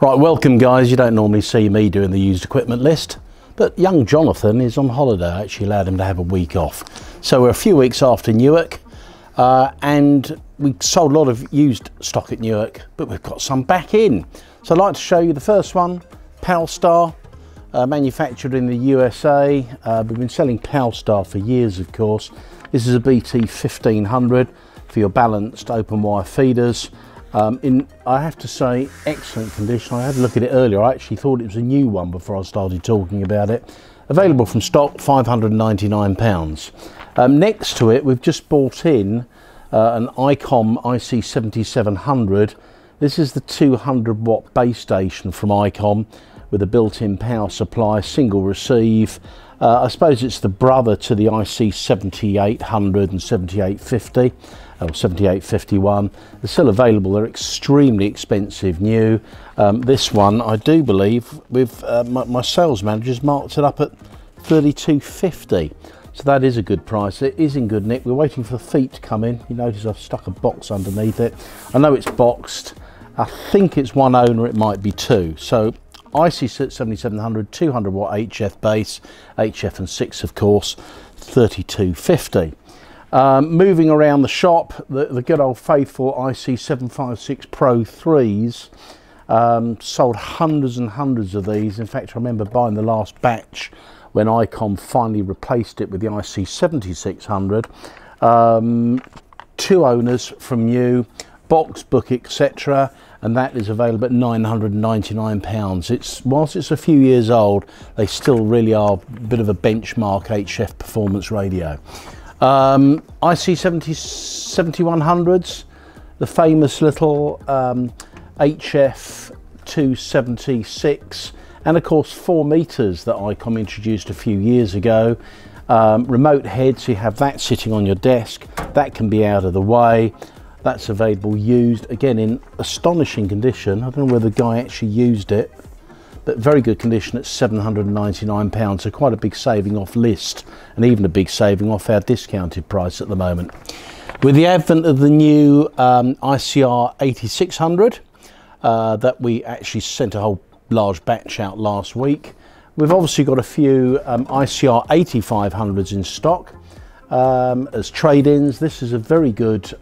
Right, welcome guys. You don't normally see me doing the used equipment list, but young Jonathan is on holiday. I actually allowed him to have a week off. So we're a few weeks after Newark, and we sold a lot of used stock at Newark, but we've got some back in. So I'd like to show you the first one, Palstar, manufactured in the USA. We've been selling Palstar for years, of course. This is a BT 1500 for your balanced open wire feeders. I have to say, excellent condition. I had a look at it earlier. I actually thought it was a new one before I started talking about it. Available from stock, £599. Next to it, we've just bought in an ICOM IC7700. This is the 200 watt base station from ICOM with a built-in power supply, single receive. I suppose it's the brother to the IC7800 and 7850. Or 7851. They're still available. They're extremely expensive new. This one, I do believe, with my sales manager's marked it up at £32.50. So that is a good price. It is in good nick. We're waiting for the feet to come in. You notice I've stuck a box underneath it. I know it's boxed. I think it's one owner, it might be two. So IC7700, 200 watt HF base, HF and 6 of course, £32.50. Moving around the shop, the good old faithful IC756 Pro 3s, sold hundreds and hundreds of these. In fact, I remember buying the last batch when ICOM finally replaced it with the IC7600. Two owners from new, box, book, etc. And that is available at £999. Whilst it's a few years old, they still really are a bit of a benchmark HF performance radio. IC7100s, the famous little HF 276, and of course 4 meters that ICOM introduced a few years ago. Remote head, so you have that sitting on your desk, that can be out of the way. That's available used, again in astonishing condition. I don't know whether the guy actually used it, but very good condition at £799, so quite a big saving off list, and even a big saving off our discounted price at the moment. With the advent of the new ICR 8600 that we actually sent a whole large batch out last week, we've obviously got a few ICR 8500s in stock as trade-ins. This is a very good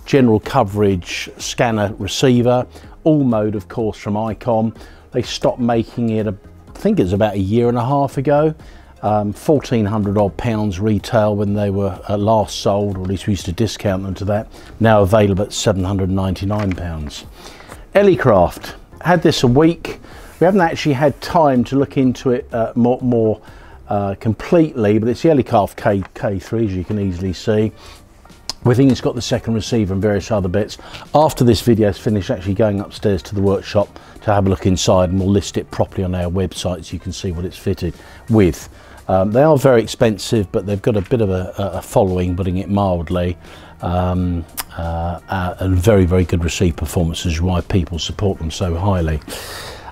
general coverage scanner receiver, all mode of course from ICOM. They stopped making it, I think it's about a year and a half ago. 1,400 odd pounds retail when they were last sold, or at least we used to discount them to that. Now available at £799. Ellicraft, had this a week. We haven't actually had time to look into it more completely, but it's the Ellicraft K3, as you can easily see. We think it's got the second receiver and various other bits. After this video is finished, actually going upstairs to the workshop to have a look inside, and we'll list it properly on our website so you can see what it's fitted with. They are very expensive, but they've got a bit of a following, putting it mildly, and very, very good receive performance, which is why people support them so highly.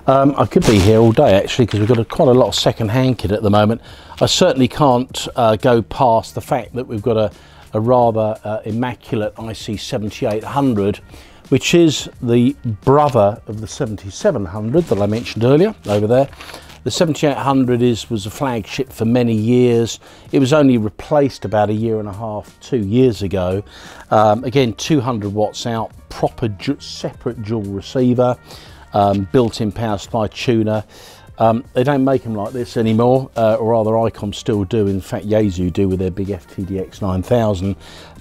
I could be here all day actually, because we've got quite a lot of second-hand kit at the moment. I certainly can't go past the fact that we've got a rather immaculate IC7800, which is the brother of the 7700 that I mentioned earlier over there. The 7800 was a flagship for many years. It was only replaced about a year and a half, 2 years ago. Again, 200 watts out, proper separate dual receiver, built-in power supply tuner. They don't make them like this anymore, or rather ICOM still do. In fact, Yaesu do with their big FTDX 9000.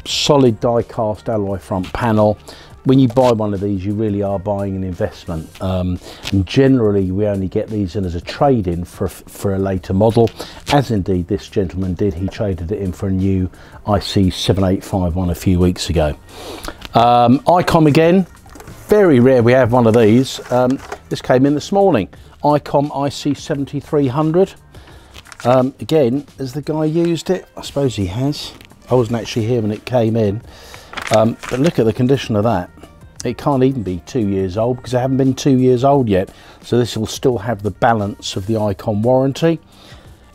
Solid die-cast alloy front panel. When you buy one of these, you really are buying an investment. And generally, we only get these in as a trade-in for a later model, as indeed this gentleman did. He traded it in for a new IC7851 a few weeks ago. ICOM again, very rare we have one of these. This came in this morning. ICOM IC7300. Again, has the guy used it? I suppose he has. I wasn't actually here when it came in. But look at the condition of that. It can't even be 2 years old, because they haven't been 2 years old yet. So this will still have the balance of the ICOM warranty.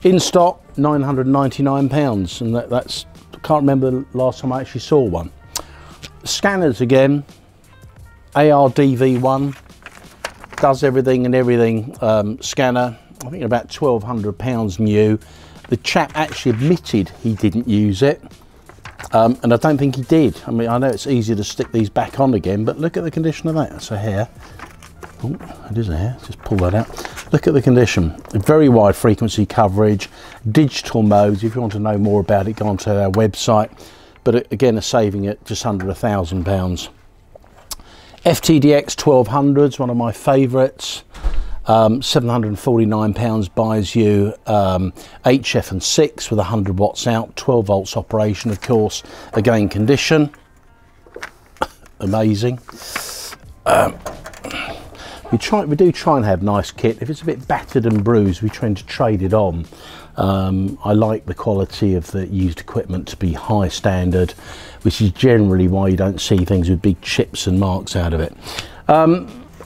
In stock, £999, and that's, I can't remember the last time I actually saw one. Scanners again, ARDV1, does everything and everything scanner. I think about £1,200 new. The chap actually admitted he didn't use it, and I don't think he did. I mean, I know it's easier to stick these back on again, but look at the condition of that. It's a hair. Oh, it is a hair. Just pull that out. Look at the condition. Very wide frequency coverage, digital modes. If you want to know more about it, go onto our website. But again, a saving at just under £1,000. FTDX 1200s, one of my favourites. £749 buys you HF and 6 with 100 watts out, 12 volts operation, of course. Again, condition amazing. We do try and have nice kit. If it's a bit battered and bruised, we tend to trade it on. I like the quality of the used equipment to be high standard, which is generally why you don't see things with big chips and marks out of it.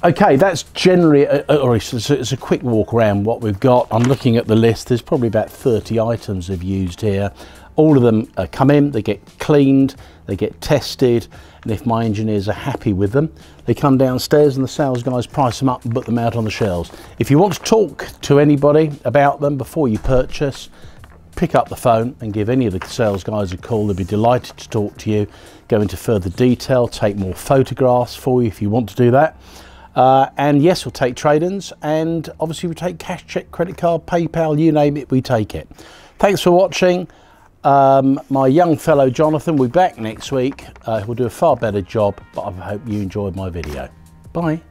Okay, that's generally, it's a quick walk around what we've got. I'm looking at the list. There's probably about 30 items I've used here. All of them come in, they get cleaned, they get tested, and if my engineers are happy with them, they come downstairs and the sales guys price them up and put them out on the shelves. If you want to talk to anybody about them before you purchase, pick up the phone and give any of the sales guys a call. They'll be delighted to talk to you, go into further detail, take more photographs for you if you want to do that. And yes, we'll take trade-ins, and obviously we take cash, check, credit card, PayPal, you name it, we take it. Thanks for watching. My young fellow Jonathan will be back next week. We'll do a far better job, but I hope you enjoyed my video. Bye.